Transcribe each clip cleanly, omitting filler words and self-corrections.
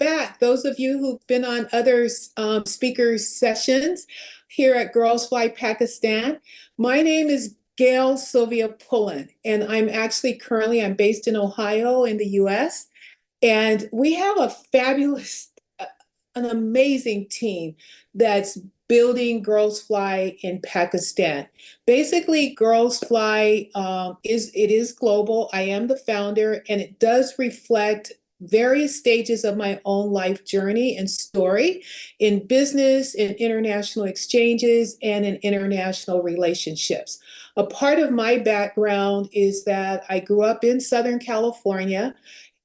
back. Those of you who've been on other speakers sessions here at Girls Fly Pakistan, my name is Gail Sylvia Pullen, and I'm based in Ohio in the US. And we have a fabulous, an amazing team that's building Girls Fly in Pakistan. Basically, Girls Fly is global. I am the founder, and it does reflect various stages of my own life journey and story in business, in international exchanges, and in international relationships. A part of my background is that I grew up in Southern California.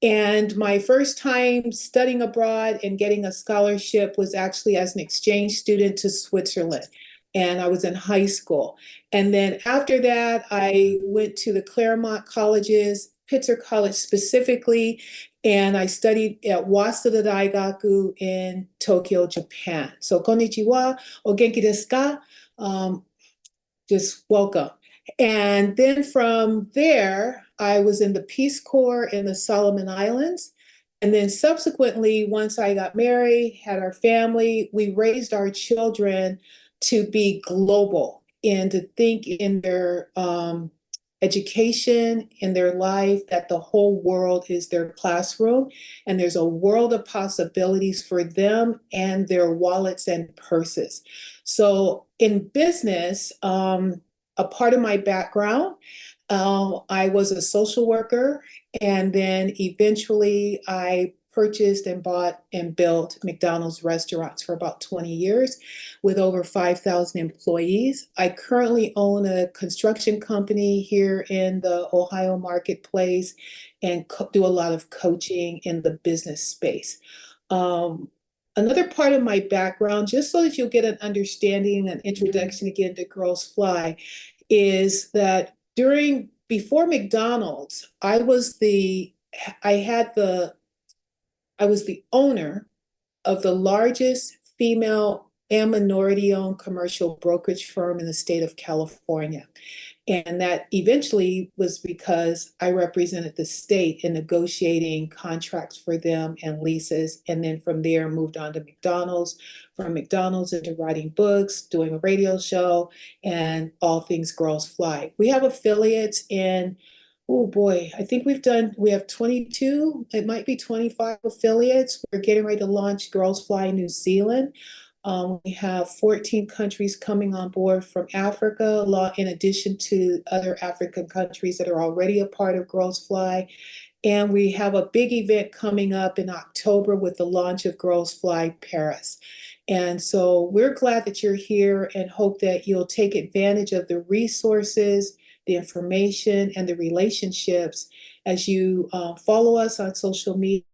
And my first time studying abroad and getting a scholarship was actually as an exchange student to Switzerland. And I was in high school. And then after that, I went to the Claremont colleges, Pitzer College specifically, and I studied at Waseda Daigaku in Tokyo, Japan. So, konnichiwa, o genki desu ka? Just welcome. And then from there, I was in the Peace Corps in the Solomon Islands. And then subsequently, once I got married, had our family, we raised our children to be global and to think in their education, in their life, that the whole world is their classroom. And there's a world of possibilities for them and their wallets and purses. So in business, a part of my background, I was a social worker, and then eventually I purchased and bought and built McDonald's restaurants for about 20 years with over 5,000 employees. I currently own a construction company here in the Ohio marketplace and do a lot of coaching in the business space. Another part of my background, just so that you'll get an understanding and introduction again to Girls Fly, is that before McDonald's, I was the owner of the largest female and minority-owned commercial brokerage firm in the state of California. And that eventually was because I represented the state in negotiating contracts for them and leases. And then from there, moved on to McDonald's, from McDonald's into writing books, doing a radio show, and all things Girls Fly. We have affiliates in, oh boy, I think we have 22, it might be 25 affiliates. We're getting ready to launch Girls Fly New Zealand. We have 14 countries coming on board from Africa, in addition to other African countries that are already a part of Girls Fly. And we have a big event coming up in October with the launch of Girls Fly Paris. And so we're glad that you're here and hope that you'll take advantage of the resources, the information, and the relationships as you follow us on social media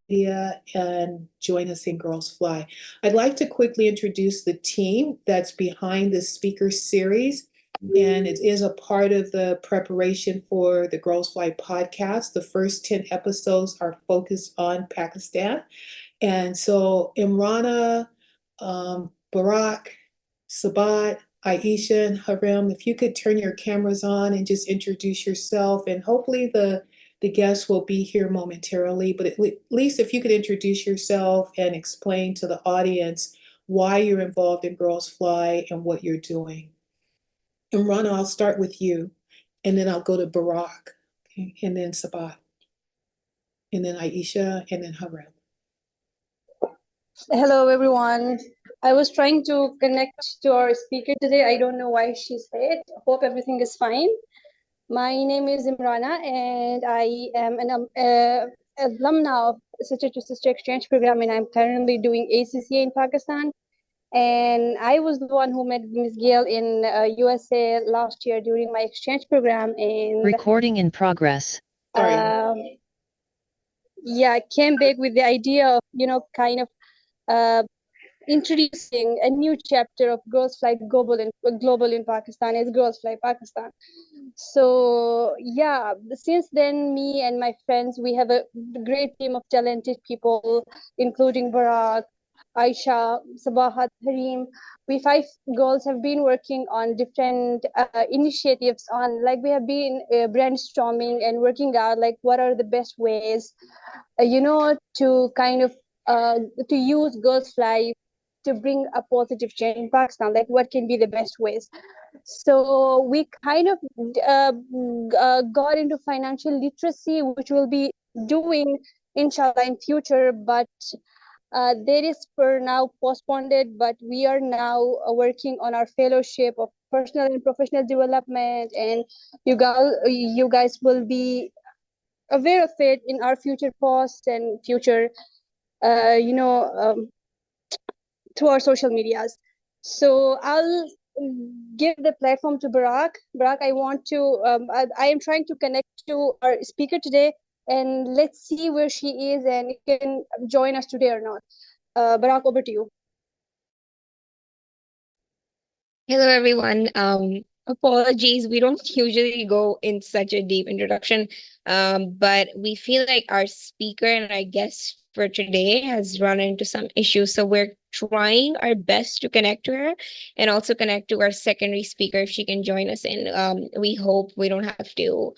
and join us in Girls Fly. I'd like to quickly introduce the team that's behind this speaker series, and it is a part of the preparation for the Girls Fly podcast. The first 10 episodes are focused on Pakistan. And so Imrana, Barak, Sabat, Aisha, and Harem, if you could turn your cameras on and just introduce yourself, and hopefully the guests will be here momentarily, but at least if you could introduce yourself and explain to the audience why you're involved in Girls Fly and what you're doing. And Rana, I'll start with you, and then I'll go to Barak, okay, and then Sabat, and then Aisha, and then Harem. Hello, everyone. I was trying to connect to our speaker today. I don't know why she's late. Hope everything is fine. My name is Imrana, and I am an alumna of Sister to Sister Exchange Program, and I'm currently doing ACCA in Pakistan. And I was the one who met Ms. Gail in USA last year during my exchange program. And recording in progress. Yeah, I came back with the idea of, kind of introducing a new chapter of Girls Fly Global in Pakistan as Girls Fly Pakistan. So yeah, since then, me and my friends, we have a great team of talented people, including Barak, Aisha, Sabahat, Harim. We 5 girls have been working on different initiatives we have been brainstorming and working out what are the best ways, to kind of uh, to use Girls Fly to bring a positive change in Pakistan? Like, what can be the best ways? So we kind of got into financial literacy, which we'll be doing inshallah in future, but that is for now postponed, but we are now working on our fellowship of personal and professional development, and you guys will be aware of it in our future posts and future uh, you know um, through our social medias. So I'll give the platform to Barak. Barak, I am trying to connect to our speaker today, and let's see where she is and if she can join us today or not. Barak, over to you. Hello, everyone. Apologies, we don't usually go in such a deep introduction, but we feel like our speaker and our guest for today has run into some issues. So we're trying our best to connect to her and also connect to our secondary speaker if she can join us in. We hope we don't have to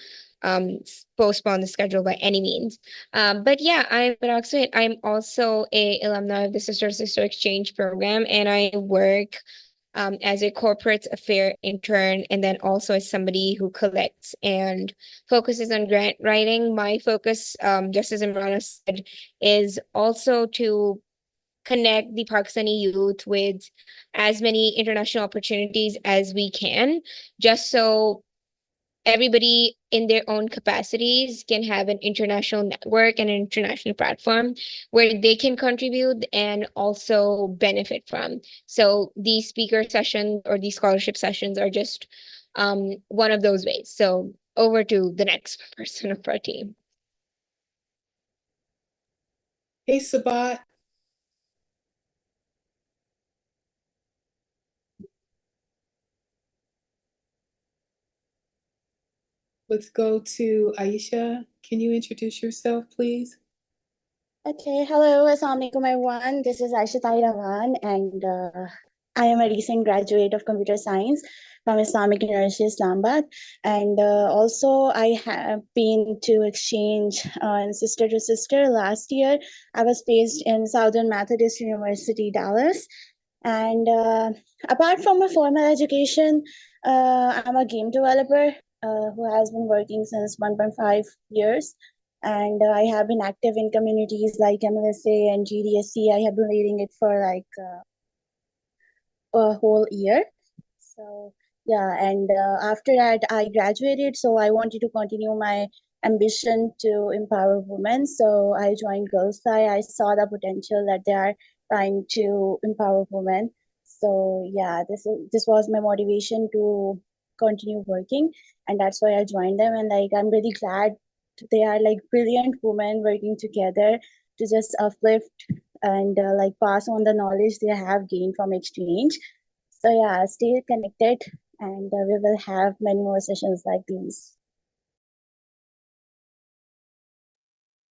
postpone the schedule by any means. But yeah, I'm Paraxit. I'm also a alumni of the Sister Sister Exchange program, and I work as a corporate affair intern, and then also as somebody who collects and focuses on grant writing. My focus, just as Imrana said, is also to connect the Pakistani youth with as many international opportunities as we can, just so everybody in their own capacities can have an international network and an international platform where they can contribute and also benefit from. So these speaker sessions or these scholarship sessions are just one of those ways. So over to the next person of our team. Hey, Sabat. Let's go to Aisha. Can you introduce yourself, please? Okay, hello, Assalamualaikum everyone. This is Aisha Tahirawan, and I am a recent graduate of computer science from Islamic University Islamabad. And also, I have been to exchange in sister to sister last year. I was based in Southern Methodist University, Dallas. And apart from a formal education, I'm a game developer who has been working since 1.5 years. And I have been active in communities like MLSA and GDSC. I have been leading it for like a whole year. So yeah, and after that, I graduated. So I wanted to continue my ambition to empower women. So I joined Girls Eye. I saw the potential that they are trying to empower women. So yeah, this was my motivation to continue working, and that's why I joined them. And like I'm really glad they are like brilliant women working together to just uplift and like pass on the knowledge they have gained from exchange. So yeah, stay connected, and we will have many more sessions like these.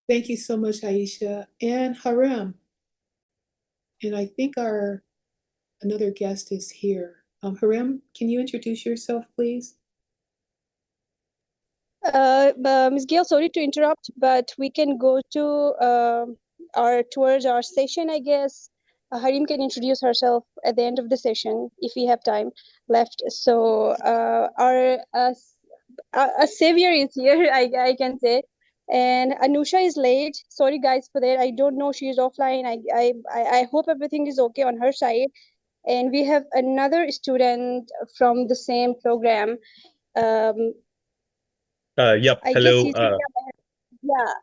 Thank you so much, Aisha. And Harem. And I think our another guest is here. Harem, can you introduce yourself, please? Ms. Gail, sorry to interrupt, but we can go to towards our session, I guess. Harim can introduce herself at the end of the session if we have time left. So our a savior is here, I can say. And Anusha is late. Sorry guys for that. I don't know, she is offline. I hope everything is okay on her side. And we have another student from the same program. Um, Yep. I guess Hello. you can, yeah.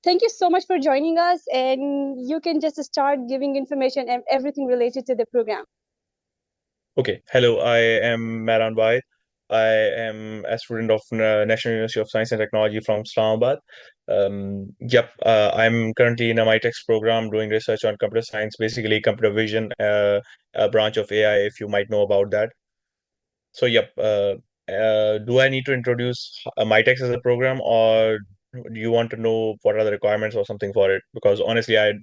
Thank you so much for joining us, and you can just start giving information and everything related to the program. Okay. Hello. I am Maran Bai. I am a student of National University of Science and Technology from Islamabad. Yep. I'm currently in a Mitacs program doing research on computer science, basically computer vision, a branch of AI, if you might know about that. So, yep. Do I need to introduce Mitacs as a program, or do you want to know what are the requirements or something for it? Because honestly, I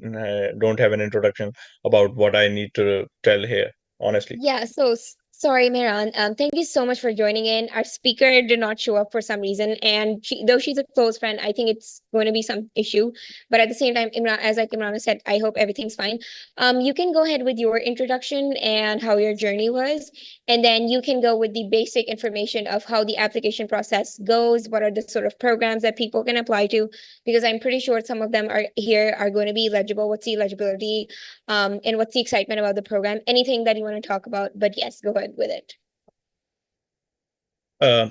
don't have an introduction about what I need to tell here, honestly. Yeah, so Sorry, Mehran. Thank you so much for joining in. Our speaker did not show up for some reason, and though she's a close friend, I think it's going to be some issue. But at the same time, Imran, as like Imran said, I hope everything's fine. You can go ahead with your introduction and how your journey was, and then you can go with the basic information of how the application process goes. What are the sort of programs that people can apply to? Because I'm pretty sure some of them are here are going to be eligible. What's the eligibility? And what's the excitement about the program? Anything that you want to talk about? But yes, go ahead with it.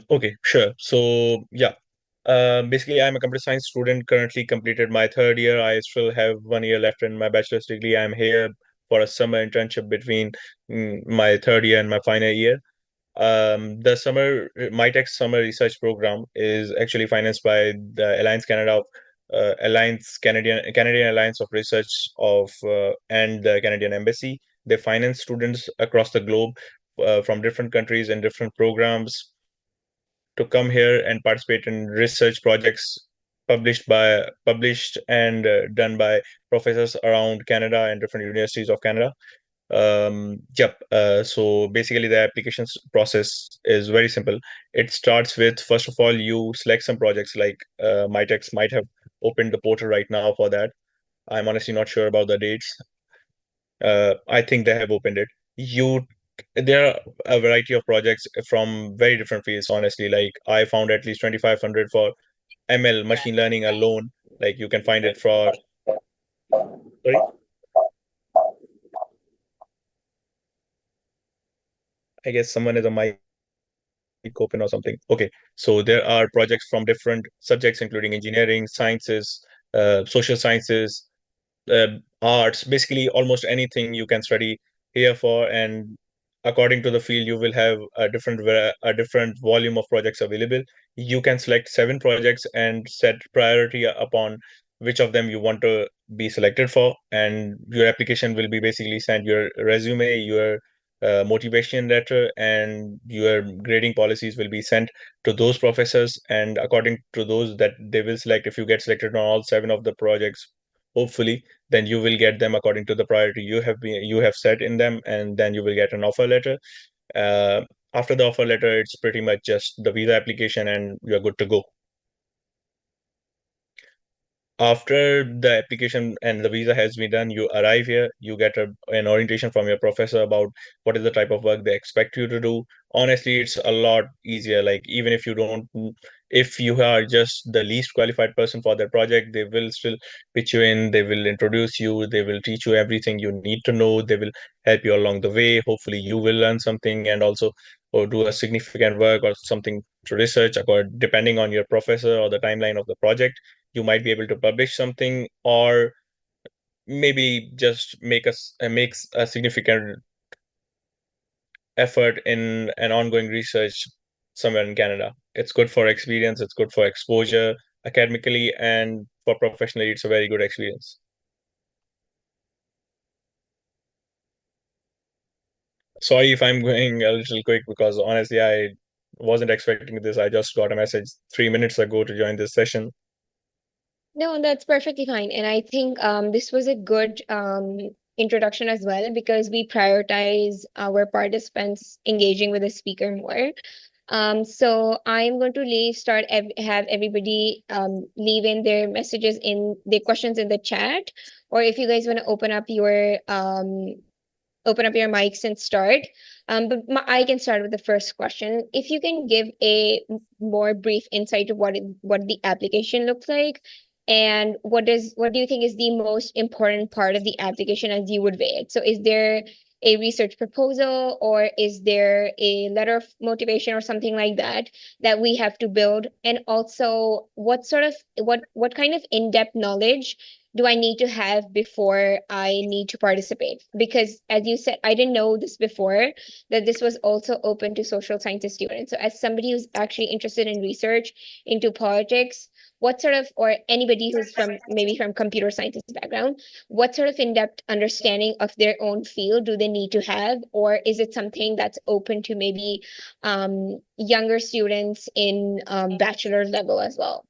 Okay, sure. So yeah, basically, I'm a computer science student. Currently completed my third year. I still have 1 year left in my bachelor's degree. I'm here for a summer internship between my third year and my final year. The Mitacs Summer Research Program is actually financed by the Alliance Canadian Alliance of Research and the Canadian Embassy. They finance students across the globe from different countries and different programs to come here and participate in research projects published and done by professors around Canada and different universities of Canada. Yep. So basically, the applications process is very simple. It starts with, first of all, you select some projects like Mitex might have opened the portal right now for that. I'm honestly not sure about the dates. I think they have opened it. There are a variety of projects from very different fields, honestly. Like I found at least 2,500 for ML, machine learning alone. Like you can find it for, sorry, I guess someone has a mic open or something. Okay, so there are projects from different subjects, including engineering, sciences, social sciences, arts, basically almost anything you can study here for. And according to the field, you will have a different volume of projects available. You can select 7 projects and set priority upon which of them you want to be selected for. And your application will be basically sent your resume, your motivation letter, and your grading policies will be sent to those professors. And according to those that they will select, if you get selected on all 7 of the projects, hopefully, then you will get them according to the priority you have set in them, and then you will get an offer letter. uh, After the offer letter, it's pretty much just the visa application and you're good to go. After the application and the visa has been done, you arrive here, you get an orientation from your professor about what is the type of work they expect you to do. Honestly, it's a lot easier. Like, even if you are just the least qualified person for their project, they will still pitch you in, they will introduce you, they will teach you everything you need to know, they will help you along the way. Hopefully, you will learn something and also or do a significant work or something to research, depending on your professor or the timeline of the project. You might be able to publish something, or maybe just makes a significant effort in an ongoing research somewhere in Canada. It's good for experience, it's good for exposure academically, and for professionally, it's a very good experience. Sorry if I'm going a little quick, because honestly, I wasn't expecting this. I just got a message 3 minutes ago to join this session. No, that's perfectly fine. And I think this was a good introduction as well, because we prioritize our participants engaging with the speaker more. So I'm going to have everybody leave in their messages in their questions in the chat, or if you guys want to open up your mics and start. I can start with the first question. If you can give a more brief insight of what the application looks like, and what do you think is the most important part of the application as you would weigh it? So is there a research proposal, or is there a letter of motivation or something like that that we have to build? And also, what kind of in-depth knowledge do I need to have before I need to participate? Because as you said, I didn't know this before, that this was also open to social sciences students. So as somebody who's actually interested in research into politics, what sort of, or anybody who's maybe from computer sciences background, what sort of in-depth understanding of their own field do they need to have? Or is it something that's open to maybe younger students in bachelor level as well?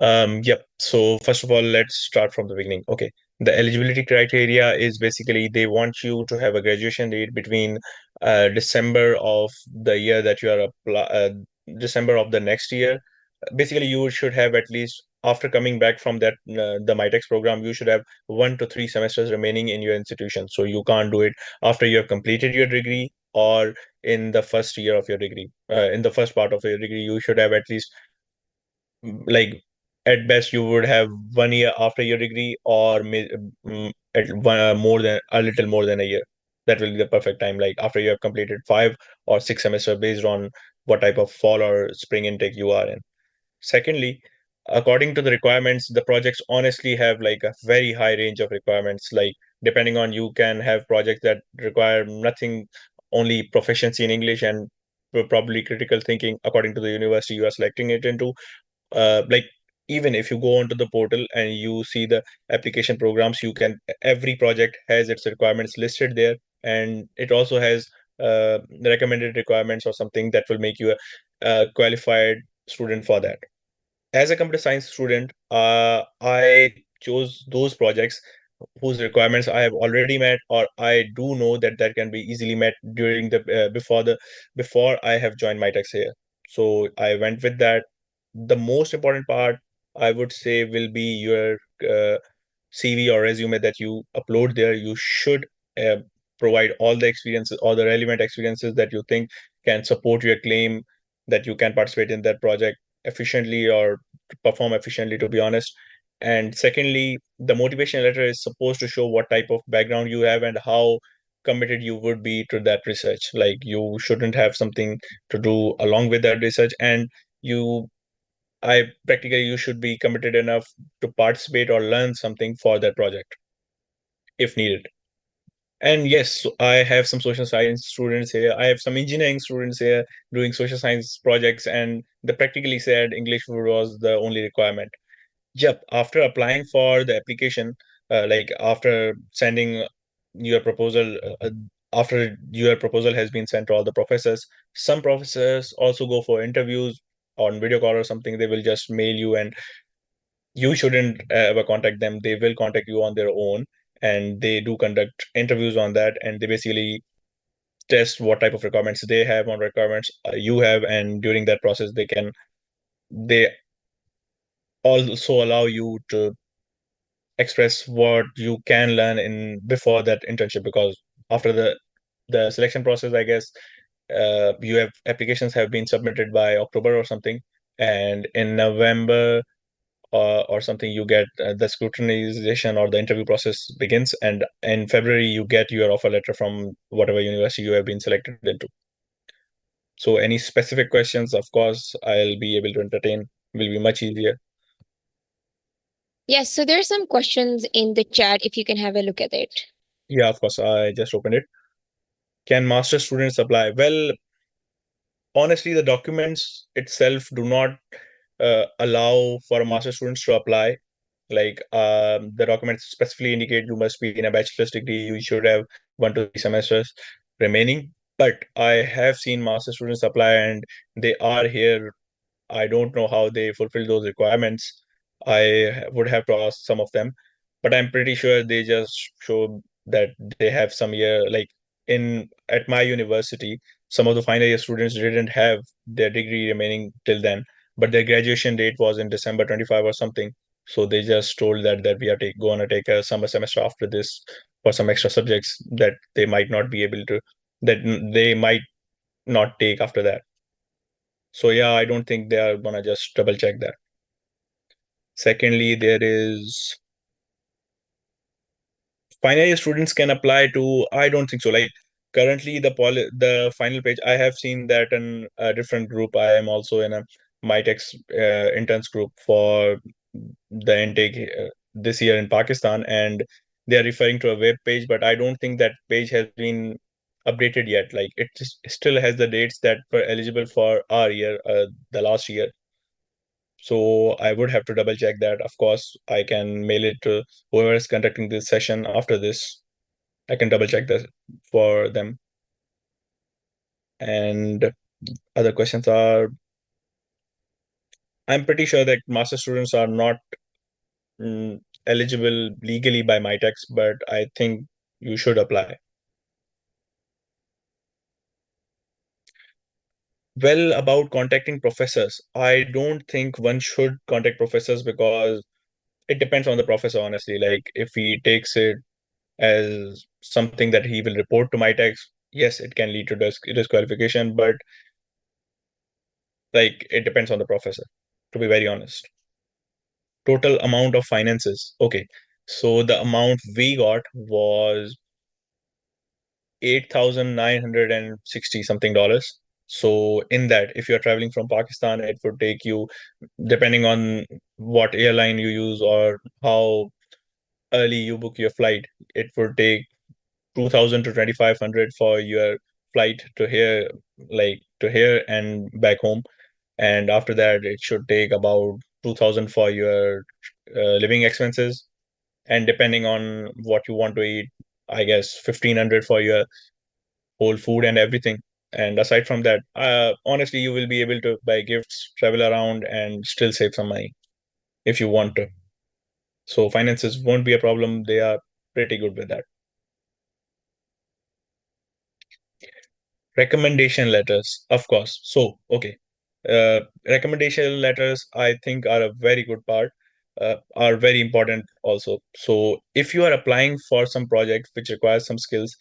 Yep. So first of all, let's start from the beginning. Okay. The eligibility criteria is basically they want you to have a graduation rate between December of the year that you are December of the next year. Basically, you should have at least after coming back from that the Mitex program, you should have 1 to 3 semesters remaining in your institution. So you can't do it after you have completed your degree or in the first year of your degree. In the first part of your degree, you should have at least like at best you would have 1 year after your degree or more than a little more than a year. That will be the perfect time, like after you have completed 5 or 6 semesters based on what type of fall or spring intake you are in. Secondly, according to the requirements, the projects honestly have like a very high range of requirements. Like depending on, you can have projects that require nothing, only proficiency in English and probably critical thinking according to the university you are selecting it into. Like even if you go onto the portal and you see the application programs, you can every project has its requirements listed there, and it also has recommended requirements or something that will make you a qualified student for that. As a computer science student, I chose those projects whose requirements I have already met, or I do know that that can be easily met during the before I have joined Mitex here. So I went with that. The most important part, I would say, will be your CV or resume that you upload there. You should uh, provide all the experiences, all the relevant experiences that you think can support your claim that you can participate in that project efficiently or perform efficiently, to be honest. And secondly, the motivation letter is supposed to show what type of background you have and how committed you would be to that research. Like you shouldn't have something to do along with that research, and you I practically you should be committed enough to participate or learn something for that project if needed. And yes, so I have some social science students here. I have some engineering students here doing social science projects, and they practically said English was the only requirement. Yep, after applying for the application, like after sending your proposal, after your proposal has been sent to all the professors, some professors also go for interviews on video call or something. They will just mail you, and you shouldn't ever contact them. They will contact you on their own, and they do conduct interviews on that, and they basically test what type of requirements they have on requirements you have, and during that process, they also allow you to express what you can learn in before that internship, because after the selection process, I guess you have applications have been submitted by October or something, and in November or something you get the scrutinization or the interview process begins, and in February you get your offer letter from whatever university you have been selected into. So any specific questions, of course, I'll be able to entertain, will be much easier. Yes, so there are some questions in the chat if you can have a look at it. Yeah, of course, I just opened it. Can master students apply? Well, honestly, the documents itself do not allow for master students to apply. Like the documents specifically indicate you must be in a bachelor's degree, you should have 1 to 3 semesters remaining. But I have seen master students apply and they are here. I don't know how they fulfill those requirements. I would have to ask some of them, but I'm pretty sure they just show that they have some year. Like in at my university, some of the final year students didn't have their degree remaining till then, but their graduation date was in December 25 or something. So they just told that we are going to take a summer semester after this for some extra subjects that they might not be able to, that they might not take after that. So yeah, I don't think they are gonna just double check that. Secondly, there is final year students can apply to. I don't think so. Like currently, the final page, I have seen that in a different group. I am also in a Mitex interns group for the intake this year in Pakistan, and they are referring to a web page, but I don't think that page has been updated yet. Like it still has the dates that were eligible for our year, the last year. So I would have to double check that. Of course, I can mail it to whoever is conducting this session after this. I can double check this for them. And other questions are, I'm pretty sure that master students are not eligible legally by Mitex, but I think you should apply. Well, about contacting professors, I don't think one should contact professors because it depends on the professor, honestly. Like, if he takes it as something that he will report to Mitacs, yes, it can lead to disqualification, but like, it depends on the professor, to be very honest. Total amount of finances. Okay. So the amount we got was 8,960 something dollars. So in that, if you're traveling from Pakistan, it would take you, depending on what airline you use or how early you book your flight, it would take 2,000 to 2,500 for your flight to here, like to here and back home. And after that, it should take about 2,000 for your living expenses. And depending on what you want to eat, I guess 1,500 for your whole food and everything. And aside from that, honestly, you will be able to buy gifts, travel around, and still save some money if you want to. So finances won't be a problem. They are pretty good with that. Recommendation letters, of course. So, okay. Recommendation letters, I think, are a very good part, are very important also. So, if you are applying for some project which requires some skills,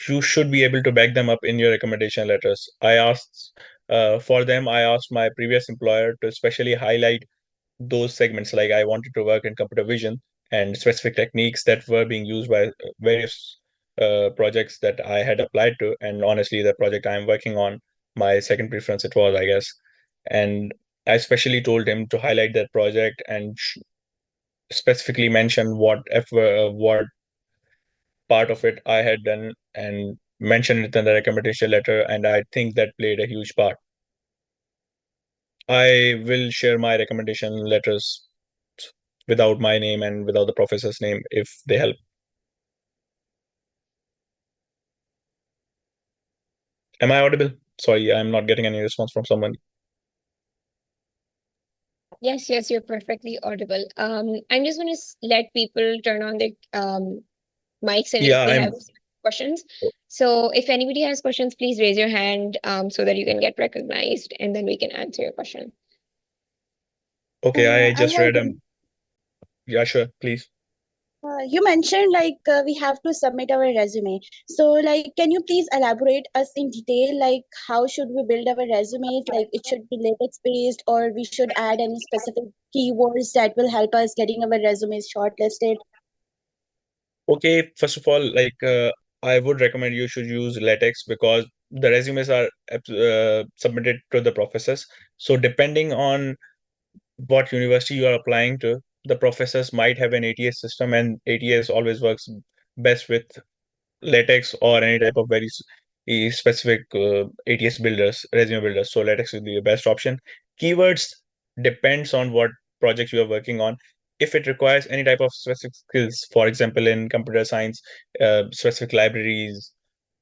you should be able to back them up in your recommendation letters. I asked my previous employer to especially highlight those segments. Like, I wanted to work in computer vision and specific techniques that were being used by various projects that I had applied to. And honestly, the project I'm working on, my second preference it was, I guess. And I especially told him to highlight that project and specifically mention what part of it I had done and mention it in the recommendation letter. And I think that played a huge part. I will share my recommendation letters without my name and without the professor's name if they help. Am I audible? Sorry, I'm not getting any response from someone. Yes, yes, you're perfectly audible. I'm just going to let people turn on their mics and if Yeah, they I'm have questions. So if anybody has questions, please raise your hand so that you can get recognized and then we can answer your question. okay. I I just have read yeah, sure, please. you mentioned we have to submit our resume. So can you please elaborate us in detail how should we build our resumes? Like it should be latex based or we should add any specific keywords that will help us getting our resumes shortlisted. Okay, first of all, I would recommend you should use latex because the resumes are submitted to the professors. So depending on what university you are applying to, the professors might have an ATS system, and ATS always works best with latex or any type of very specific ATS builders, resume builders. So latex will be the best option. Keywords depends on what project you are working on. If it requires any type of specific skills, for example, in computer science, specific libraries,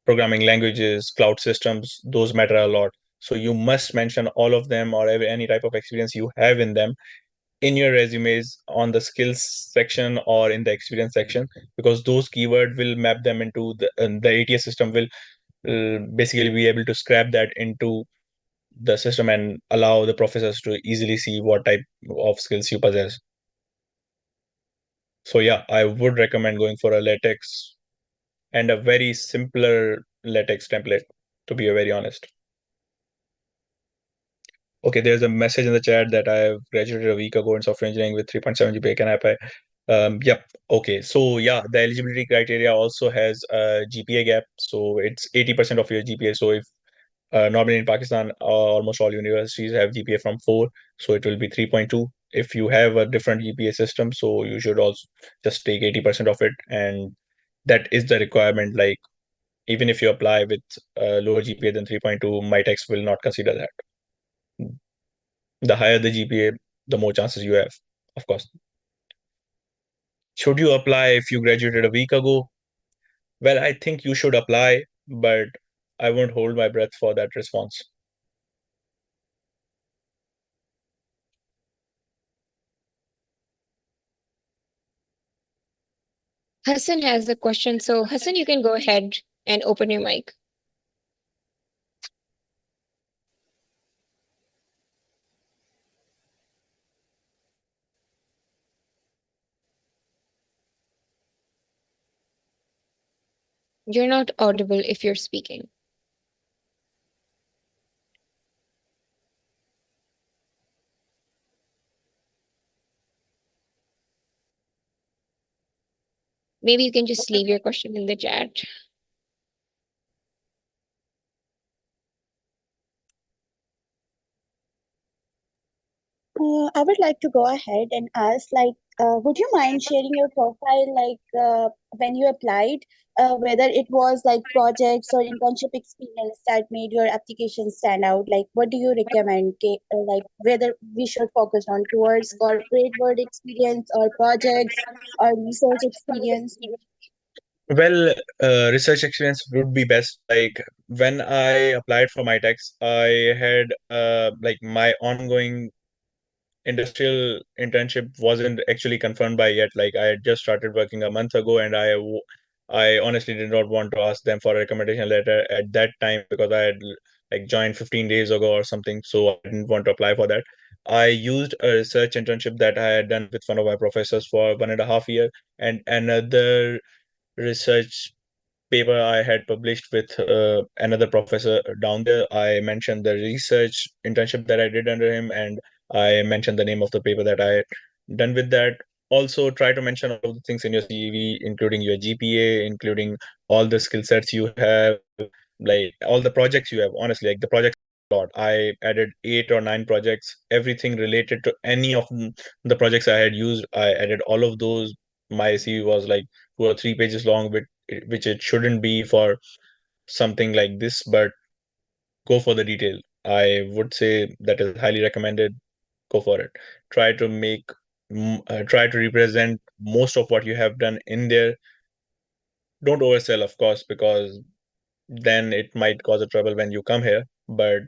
programming languages, cloud systems, those matter a lot. So you must mention all of them or any type of experience you have in them in your resumes on the skills section or in the experience section, because those keyword will map them into the ATS system will basically be able to scrap that into the system and allow the professors to easily see what type of skills you possess. So yeah, I would recommend going for a latex and a very simpler latex template, to be very honest. Okay, there's a message in the chat that I've graduated a week ago in software engineering with 3.7 GPA. Can I apply? Yep. Okay. So yeah, the eligibility criteria also has a GPA gap. So it's 80% of your GPA. So if normally in Pakistan, almost all universities have GPA from 4, so it will be 3.2. If you have a different GPA system, so you should also just take 80% of it, and that is the requirement. Like, even if you apply with lower GPA than 3.2, Mitacs will not consider that. The higher the GPA, the more chances you have, of course. Should you apply if you graduated a week ago? Well, I think you should apply, but I won't hold my breath for that response. Hassan has a question. So Hassan, you can go ahead and open your mic. You're not audible if you're speaking. Maybe you can just leave your question in the chat. I would like to go ahead and ask, like, would you mind sharing your profile, like, when you applied, whether it was like projects or internship experience that made your application stand out? Like, what do you recommend? Like, whether we should focus on towards corporate world experience or projects or research experience? Well, research experience would be best. Like when I applied for Mitacs, I had like my ongoing industrial internship wasn't actually confirmed by yet. Like I had just started working a month ago, and I honestly did not want to ask them for a recommendation letter at that time because I had like joined 15 days ago or something, so I didn't want to apply for that. I used a research internship that I had done with one of my professors for 1.5 year, and another research paper I had published with another professor down there. I mentioned the research internship that I did under him, and I mentioned the name of the paper that I had done with that. Also, try to mention all of the things in your CV, including your GPA, including all the skill sets you have, like all the projects you have. Honestly, like the projects a lot. I added 8 or 9 projects, everything related to any of the projects I had used. I added all of those. My CV was like 2 or 3 pages long, which it shouldn't be for something like this, but go for the detail. I would say that is highly recommended. Go for it. Try to try to represent most of what you have done in there. Don't oversell, of course, because then it might cause a trouble when you come here. But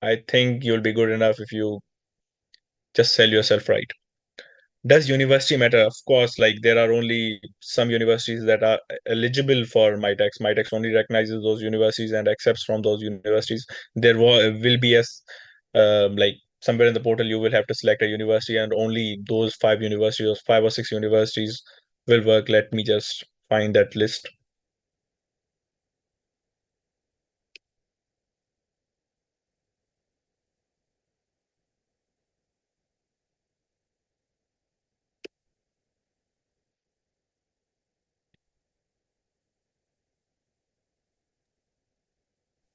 I think you'll be good enough if you just sell yourself right. Does university matter? Of course, like there are only some universities that are eligible for Mitacs. Mitacs only recognizes those universities and accepts from those universities. Will be like somewhere in the portal you will have to select a university, and only those 5 universities, those 5 or 6 universities will work. Let me just find that list.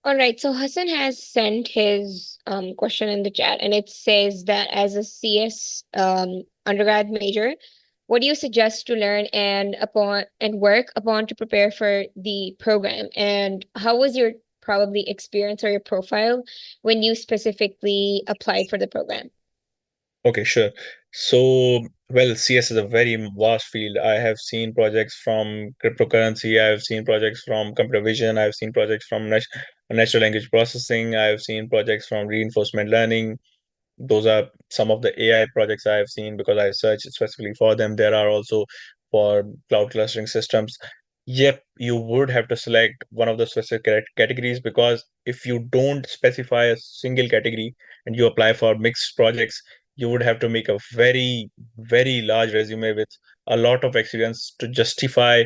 All right, so Hassan has sent his question in the chat, and it says that as a CS undergrad major, what do you suggest to learn and work upon to prepare for the program? And how was your probably experience or your profile when you specifically applied for the program? Okay, sure. So, well, CS is a very vast field. I have seen projects from cryptocurrency, I have seen projects from computer vision, I have seen projects from natural language processing, I have seen projects from reinforcement learning. Those are some of the AI projects I have seen because I searched specifically for them. There are also for cloud clustering systems. Yep, you would have to select one of the specific categories, because if you don't specify a single category and you apply for mixed projects, you would have to make a very, very large resume with a lot of experience to justify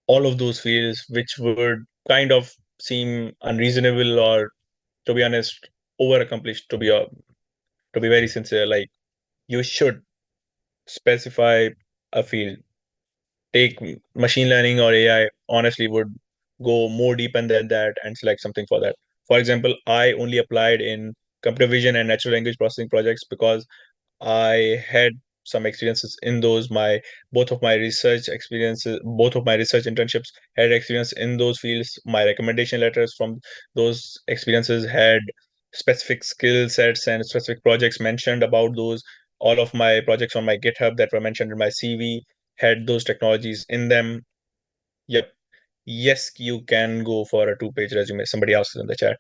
all of those fields, which would kind of seem unreasonable or, to be honest, over accomplished, to be very sincere. Like you should specify a field. Take machine learning or AI, honestly, would go more deeper than that and select something for that. For example, I only applied in computer vision and natural language processing projects because I had some experiences in those. Both of my research internships had experience in those fields. My recommendation letters from those experiences had specific skill sets and specific projects mentioned about those. All of my projects on my GitHub that were mentioned in my CV had those technologies in them. Yep. Yes, you can go for a 2 page resume. Somebody else is in the chat.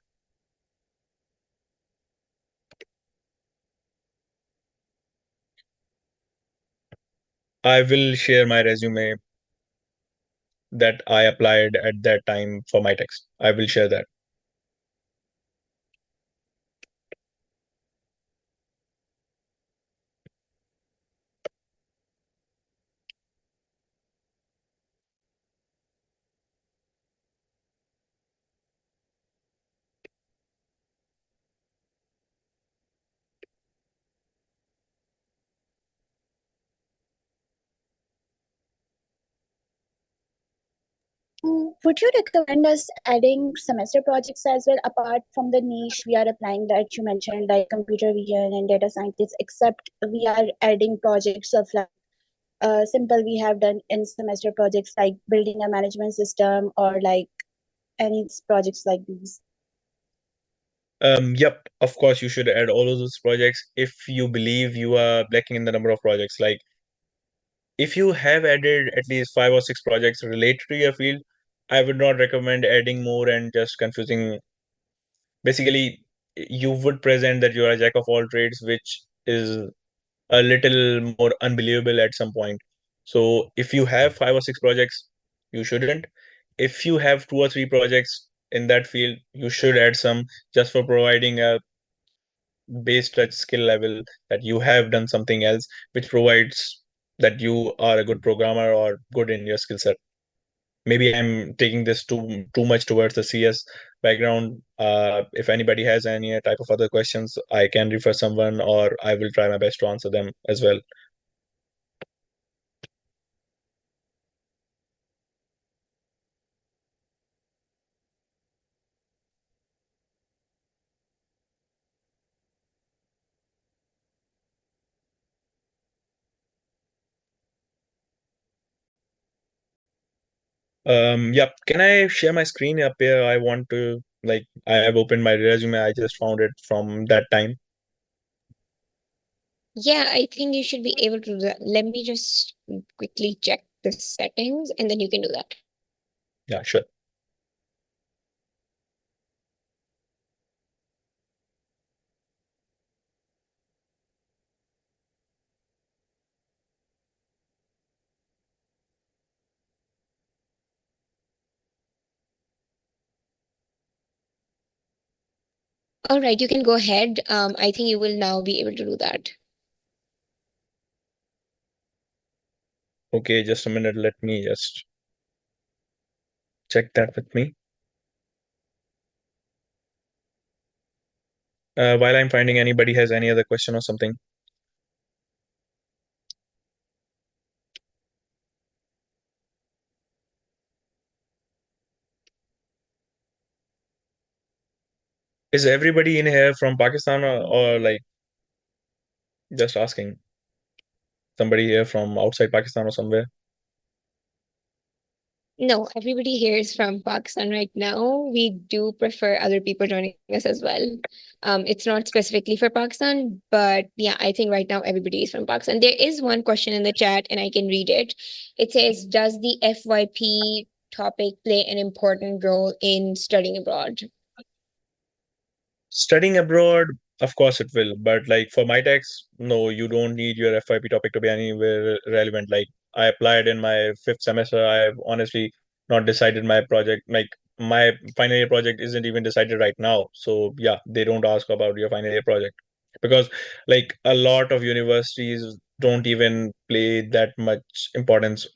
I will share my resume that I applied at that time for my text. I will share that. Would you recommend us adding semester projects as well, apart from the niche we are applying that you mentioned, like computer vision and data scientists, except we are adding projects of like simple we have done in semester projects like building a management system or like any projects like these? Yep, of course, you should add all of those projects if you believe you are lacking in the number of projects. Like, if you have added at least 5 or 6 projects related to your field, I would not recommend adding more and just confusing. Basically, you would present that you are a jack of all trades, which is a little more unbelievable at some point. So, if you have 5 or 6 projects, you shouldn't. If you have 2 or 3 projects in that field, you should add some just for providing a base touch skill level that you have done something else, which provides that you are a good programmer or good in your skill set. Maybe I'm taking this too much towards the CS background. If anybody has any type of other questions, I can refer someone, or I will try my best to answer them as well. Yep. Can I share my screen up here? I want to, like, I have opened my resume. I just found it from that time. Yeah, I think you should be able to do that. Let me just quickly check the settings and then you can do that. Yeah, sure. All right, you can go ahead. I think you will now be able to do that. Okay, just a minute. Let me just check that with me. While I'm finding anybody has any other question or something. Is everybody in here from Pakistan, or like just asking? Somebody here from outside Pakistan or somewhere? No, everybody here is from Pakistan right now. We do prefer other people joining us as well. It's not specifically for Pakistan, but yeah, I think right now everybody is from Pakistan. There is one question in the chat, and I can read it. It says, "Does the FYP topic play an important role in studying abroad?" Studying abroad, of course it will, but like for my tax, no, you don't need your FYP topic to be anywhere relevant. Like I applied in my 5th semester. I've honestly not decided my project. Like my final year project isn't even decided right now. So yeah, they don't ask about your final year project because like a lot of universities don't even play that much importance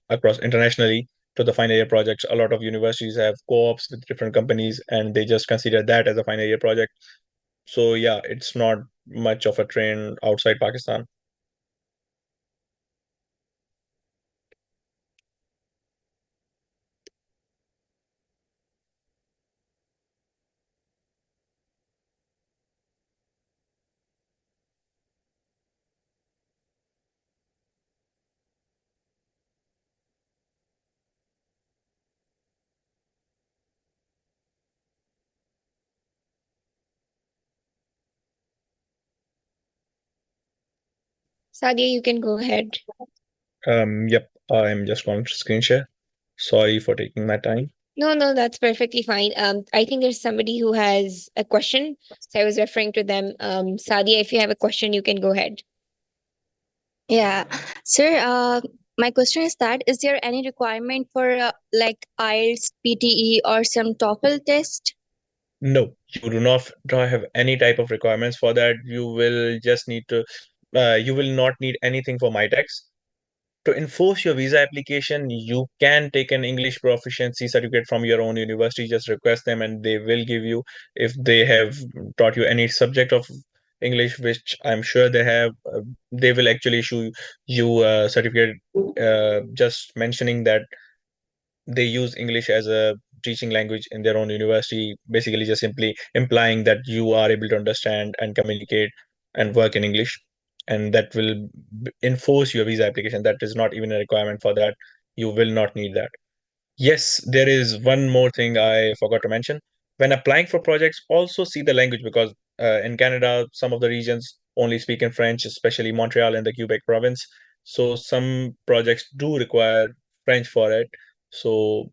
across internationally to the final year projects. A lot of universities have co-ops with different companies and they just consider that as a final year project. So yeah, it's not much of a trend outside Pakistan. Sadia, you can go ahead. Yep, I'm just going to screen share. Sorry for taking my time. No, that's perfectly fine. I think there's somebody who has a question, so I was referring to them. Sadia, if you have a question, you can go ahead. Yeah, sir. My question is that is there any requirement for like IELTS, PTE, or some TOEFL test? No, you do not have any type of requirements for that. You will just need to, you will not need anything for my tax. To enforce your visa application, you can take an English proficiency certificate from your own university. Just request them, and they will give you, if they have taught you any subject of English, which I'm sure they have, they will actually issue you a certificate just mentioning that they use English as a teaching language in their own university, basically just simply implying that you are able to understand and communicate and work in English, and that will enforce your visa application. That is not even a requirement for that. You will not need that. Yes, there is one more thing I forgot to mention. When applying for projects, also see the language, because in Canada, some of the regions only speak in French, especially Montreal and the Quebec province. So some projects do require French for it. So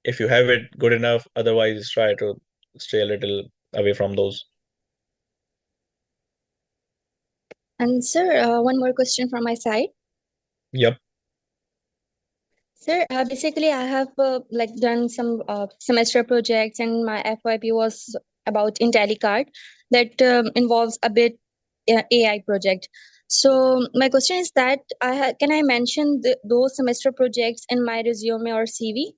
if you have it, good enough. Otherwise, try to stay a little away from those. And sir, one more question from my side. Yep. Sir, basically, I have like done some semester projects, and my FYP was about IntelliCard that involves a bit AI project. So my question is that can I mention those semester projects in my resume or CV?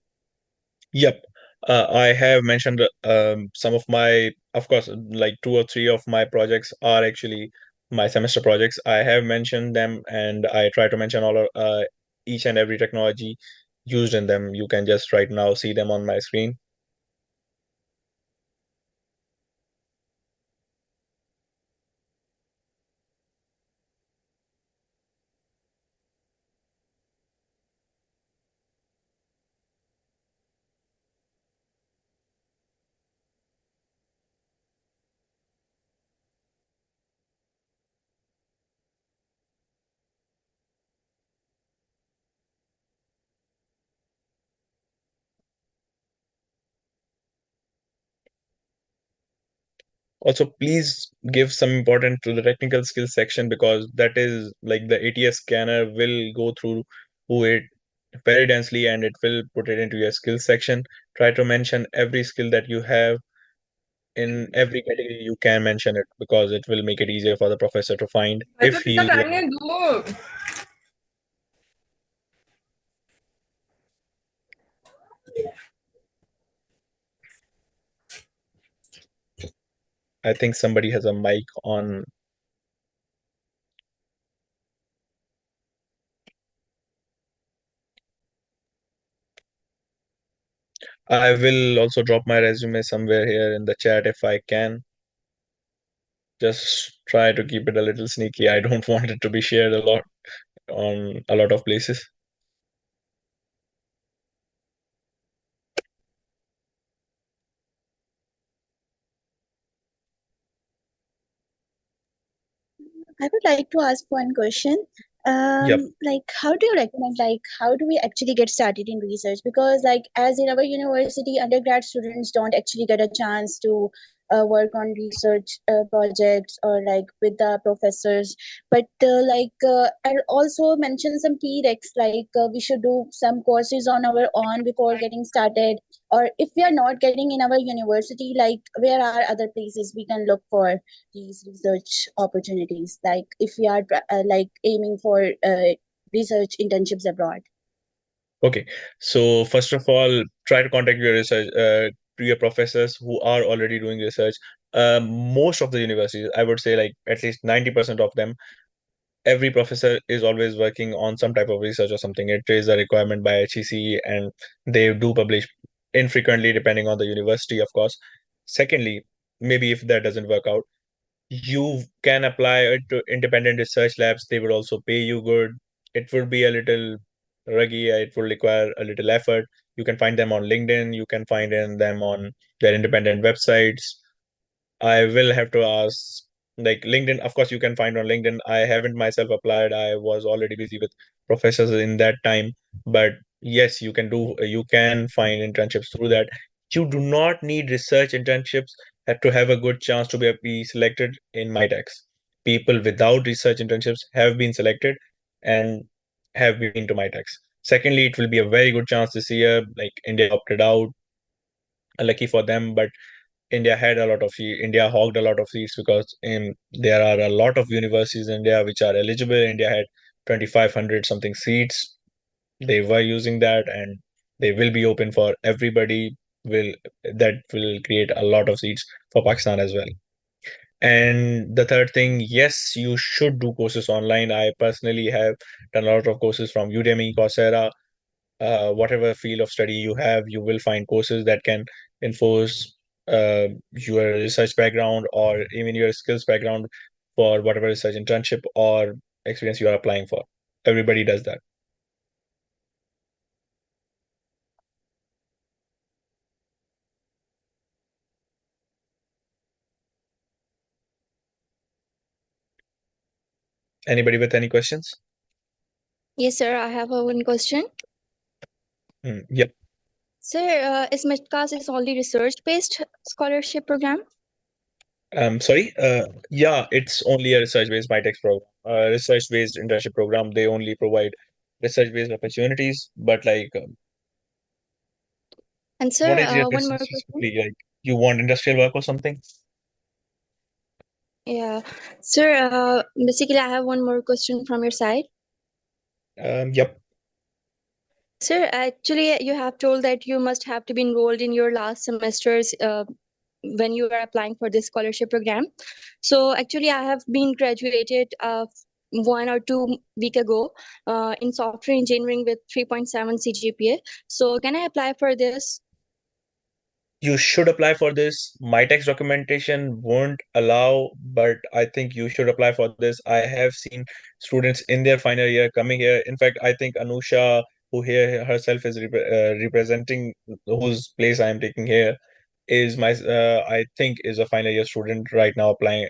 Yep. I have mentioned some of my, of course, like two or three of my projects are actually my semester projects. I have mentioned them, and I try to mention all of each and every technology used in them. You can just right now see them on my screen. Also, please give some importance to the technical skills section, because that is like the ATS scanner will go through it very densely, and it will put it into your skills section. Try to mention every skill that you have in every category. You can mention it, because it will make it easier for the professor to find if he I think somebody has a mic on. I will also drop my resume somewhere here in the chat if I can. Just try to keep it a little sneaky. I don't want it to be shared a lot on a lot of places. I would like to ask one question. Yep. Like, how do you recommend, like, how do we actually get started in research? Because, like, as in our university, undergrad students don't actually get a chance to work on research projects or like with the professors. But I'll also mention some prereqs, like we should do some courses on our own before getting started. Or if we are not getting in our university, like, where are other places we can look for these research opportunities, like if we are like aiming for research internships abroad? Okay. So first of all, try to contact your research to your professors who are already doing research. Most of the universities, I would say like at least 90% of them, every professor is always working on some type of research or something. It is a requirement by HEC, and they do publish infrequently depending on the university, of course. Secondly, maybe if that doesn't work out, you can apply it to independent research labs. They would also pay you good. It would be a little ruggy. It would require a little effort. You can find them on LinkedIn. You can find them on their independent websites. I will have to ask, like LinkedIn, of course, you can find on LinkedIn. I haven't myself applied. I was already busy with professors in that time. But yes, you can find internships through that. You do not need research internships to have a good chance to be selected in Mitacs. People without research internships have been selected and have been to Mitacs. Secondly, it will be a very good chance this year. Like India opted out, lucky for them, but India hogged a lot of seats, because there are a lot of universities in India which are eligible. India had 2,500 something seats. They were using that, and they will be open for everybody. Will That will create a lot of seats for Pakistan as well. And the third thing, yes, you should do courses online. I personally have done a lot of courses from Udemy, Coursera. whatever field of study you have, you will find courses that can enforce your research background or even your skills background for whatever research internship or experience you are applying for. Everybody does that. Anybody with any questions? Yes, sir. I have one question. Yep. Sir, is Mitacs is only research-based scholarship program? Sorry. Yeah, it's only a research-based Mitex program, research-based internship program. They only provide research-based opportunities, but like, And what sir, is your one question more question. specifically? Like, you want industrial work or something? Yeah, sir. Basically, I have one more question from your side. Yep. Sir, actually, you have told that you must have to be enrolled in your last semesters when you are applying for this scholarship program. So actually, I have been graduated 1 or 2 week ago in software engineering with 3.7 CGPA. So can I apply for this? You should apply for this. My tax documentation won't allow, but I think you should apply for this. I have seen students in their final year coming here. In fact, I think Anusha, who here herself is representing, whose place I am taking here, is I think is a final year student right now applying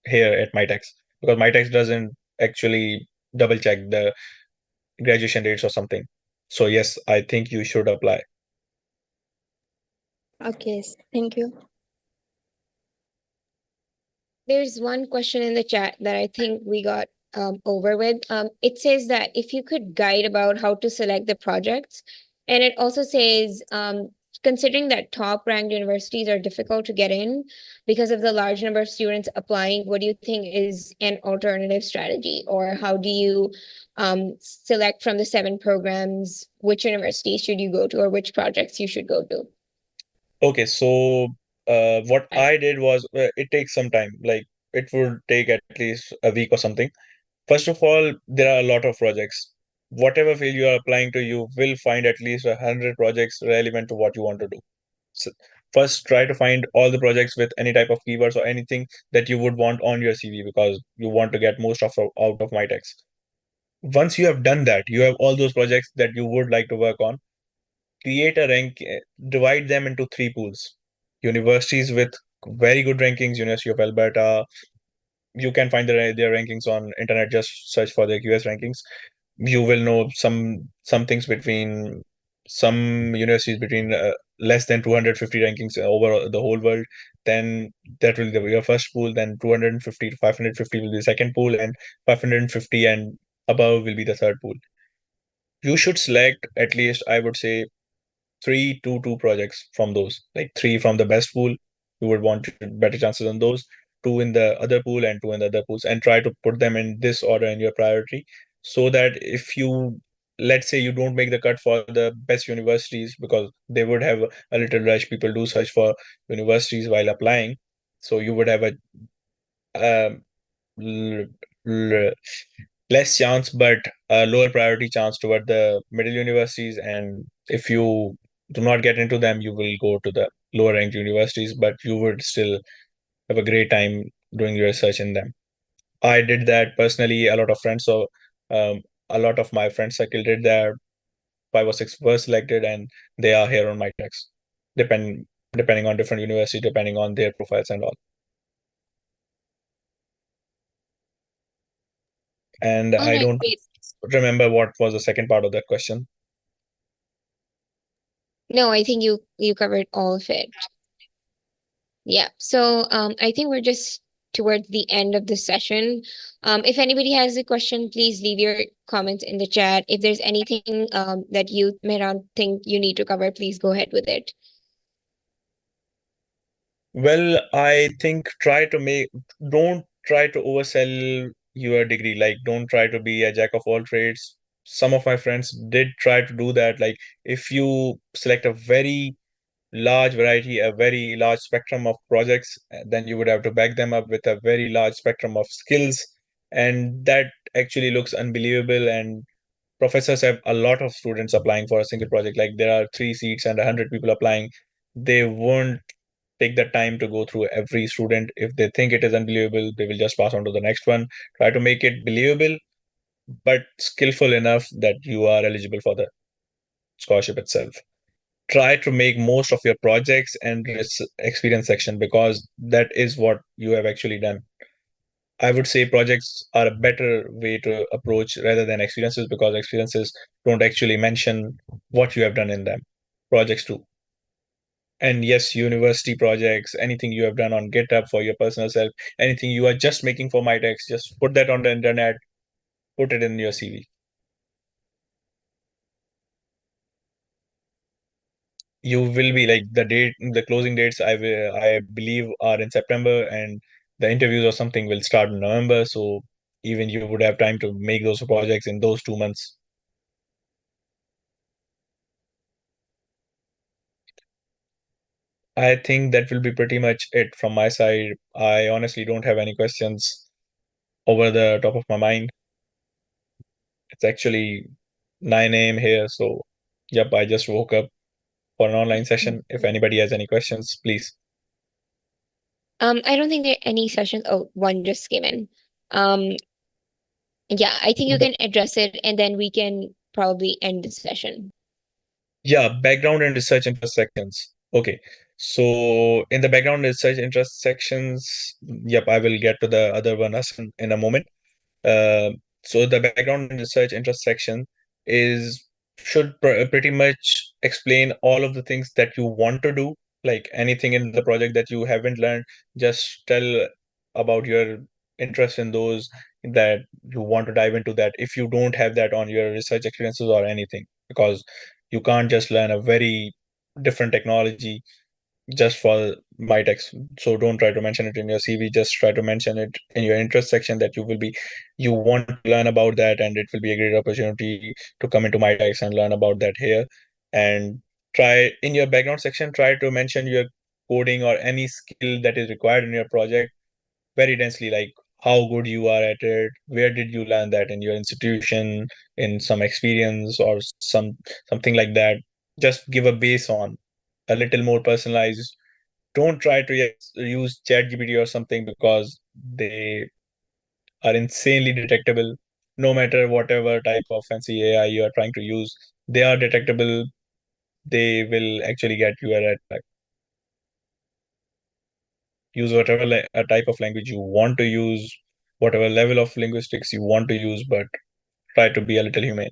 here at Mitacs, because Mitacs doesn't actually double check the graduation rates or something. So yes, I think you should apply. Okay, thank you. There's one question in the chat that I think we got over with. It says that if you could guide about how to select the projects, and it also says, considering that top ranked universities are difficult to get in because of the large number of students applying, what do you think is an alternative strategy, or how do you select from the 7 programs which universities should you go to or which projects you should go to? Okay, so what I did was it takes some time. Like it would take at least a week or something. First of all, there are a lot of projects. Whatever field you are applying to, you will find at least 100 projects relevant to what you want to do. So first, try to find all the projects with any type of keywords or anything that you would want on your CV, because you want to get most of out of my text. Once you have done that, you have all those projects that you would like to work on. Create a divide them into 3 pools. Universities with very good rankings, University of Alberta, you can find their rankings on internet, just search for their QS rankings. You will know some things between some universities between less than 250 rankings over the whole world. Then that will be your first pool, then 250 to 550 will be the second pool, and 550 and above will be the third pool. You should select at least, I would say, 3 2 2 projects from those, like 3 from the best pool. You would want better chances on those, 2 in the other pool and 2 in the other pools, and try to put them in this order in your priority, so that if you, let's say, you don't make the cut for the best universities, because they would have a little rush, people do search for universities while applying, so you would have a um, l- l- less chance, but a lower priority chance toward the middle universities. And if you do not get into them, you will go to the lower ranked universities, but you would still have a great time doing your research in them. I did that personally. A lot of friends, so a lot of my friend circle did that. 5 or 6 were selected, and they are here on my text. Depending on different university, depending on their profiles and all. And All I right, don't great. remember what was the second part of that question. No, I think you covered all of it. Yeah. So I think we're just towards the end of the session. If anybody has a question, please leave your comments in the chat. If there's anything that you, Mehran, think you need to cover, please go ahead with it. Well, I think don't try to oversell your degree. Like, don't try to be a jack of all trades. Some of my friends did try to do that. Like, if you select a very large variety, a very large spectrum of projects, then you would have to back them up with a very large spectrum of skills. And that actually looks unbelievable. And professors have a lot of students applying for a single project. Like there are 3 seats and 100 people applying. They won't take the time to go through every student. If they think it is unbelievable, they will just pass on to the next one. Try to make it believable, but skillful enough that you are eligible for the scholarship itself. Try to make most of your projects and experience section, because that is what you have actually done. I would say projects are a better way to approach rather than experiences, because experiences don't actually mention what you have done in them. Projects do. And yes, university projects, anything you have done on GitHub for your personal self, anything you are just making for Mitacs, just put that on the internet, put it in your CV. You will be like the closing dates I believe are in September, and the interviews or something will start in November. So even you would have time to make those projects in those 2 months. I think that will be pretty much it from my side. I honestly don't have any questions over the top of my mind. It's actually 9 a.m. here, so yep, I just woke up for an online session. If anybody has any questions, please. I don't think there are any sessions. Oh, one just came in. Um, yeah, I think you can address it and then we can probably end the session. Yeah, background and research intersections. Okay. So in the background and research intersections, yep, I will get to the other one in a moment. Uh, so the background and research intersection is should pretty much explain all of the things that you want to do, like anything in the project that you haven't learned, just tell about your interest in those, that you want to dive into that if you don't have that on your research experiences or anything, because you can't just learn a very different technology just for Mitex. So don't try to mention it in your CV. Just try to mention it in your interest section that you want to learn about that, and it will be a great opportunity to come into Mitex and learn about that here. And try in your background section, try to mention your coding or any skill that is required in your project very densely, like how good you are at it, where did you learn that in your institution, in some experience or something like that. Just give a base on a little more personalized. Don't try to use ChatGPT or something, because they are insanely detectable. No matter whatever type of fancy AI you are trying to use, they are detectable. They will actually get you a red flag. Use whatever a type of language you want to use, whatever level of linguistics you want to use, but try to be a little humane.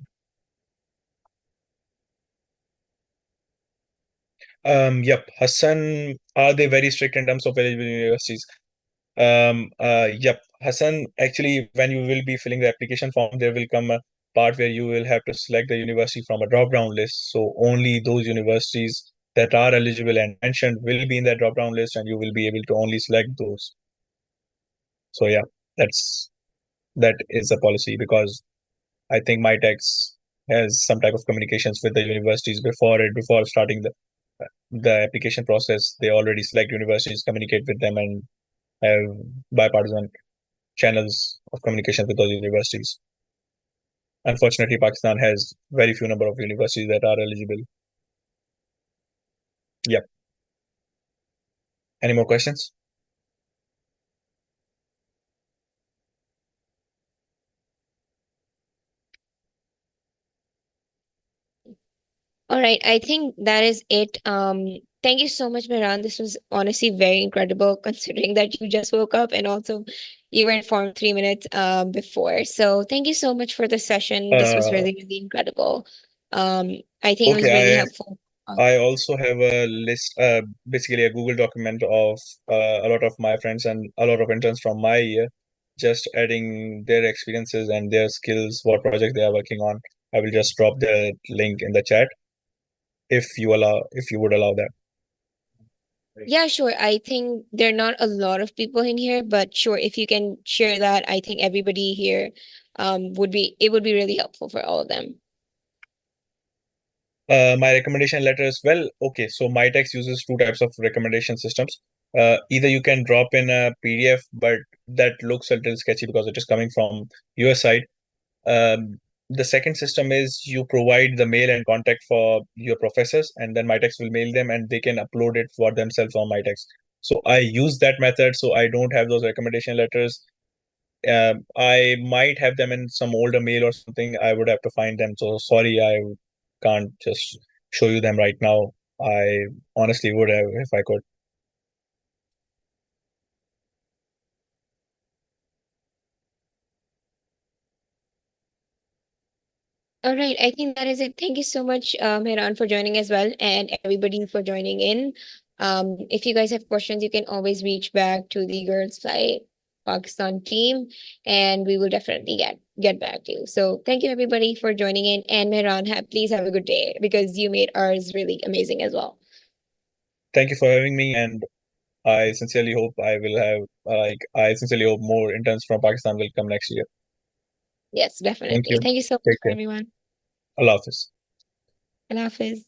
Yep. Hassan, are they very strict in terms of eligible universities? Yep. Hassan, actually, when you will be filling the application form, there will come a part where you will have to select the university from a drop-down list. So only those universities that are eligible and mentioned will be in that drop-down list, and you will be able to only select those. So yeah, that is a policy, because I think MyTex has some type of communications with the universities before starting the application process. They already select universities, communicate with them, and have bipartisan channels of communication with those universities. Unfortunately, Pakistan has very few number of universities that are eligible. Yep. Any more questions? All right, I think that is it. Thank you so much, Mehran. This was honestly very incredible considering that you just woke up and also you were informed 3 minutes before. So thank you so much for the session. This was Uh, really, really incredible. I think it was really okay, helpful. I also have a list, basically a Google document of a lot of my friends and a lot of interns from my year, just adding their experiences and their skills, what project they are working on. I will just drop the link in the chat if you would allow that. Yeah, sure. I think there are not a lot of people in here, but sure, if you can share that, I think everybody here would be really helpful for all of them. My recommendation letters, well, okay, so MyTex uses two types of recommendation systems. Either you can drop in a PDF, but that looks a little sketchy because it is coming from your side. the second system is you provide the mail and contact for your professors, and then Mitex will mail them and they can upload it for themselves on Mitex. So I use that method, so I don't have those recommendation letters. I might have them in some older mail or something. I would have to find them. So sorry, I can't just show you them right now. I honestly would have if I could. All right, I think that is it. Thank you so much, Hiran, for joining as well, and everybody for joining in. If you guys have questions, you can always reach back to the Girls Fly Pakistan team, and we will definitely get back to you. So thank you everybody for joining in, and Mehran, please have a good day because you made ours really amazing as well. Thank you for having me, and I sincerely hope I will have I sincerely hope more interns from Pakistan will come next year. Yes, Thank definitely. you. Thank you so much Take for care. everyone. Allah Hafiz. Allah Hafiz.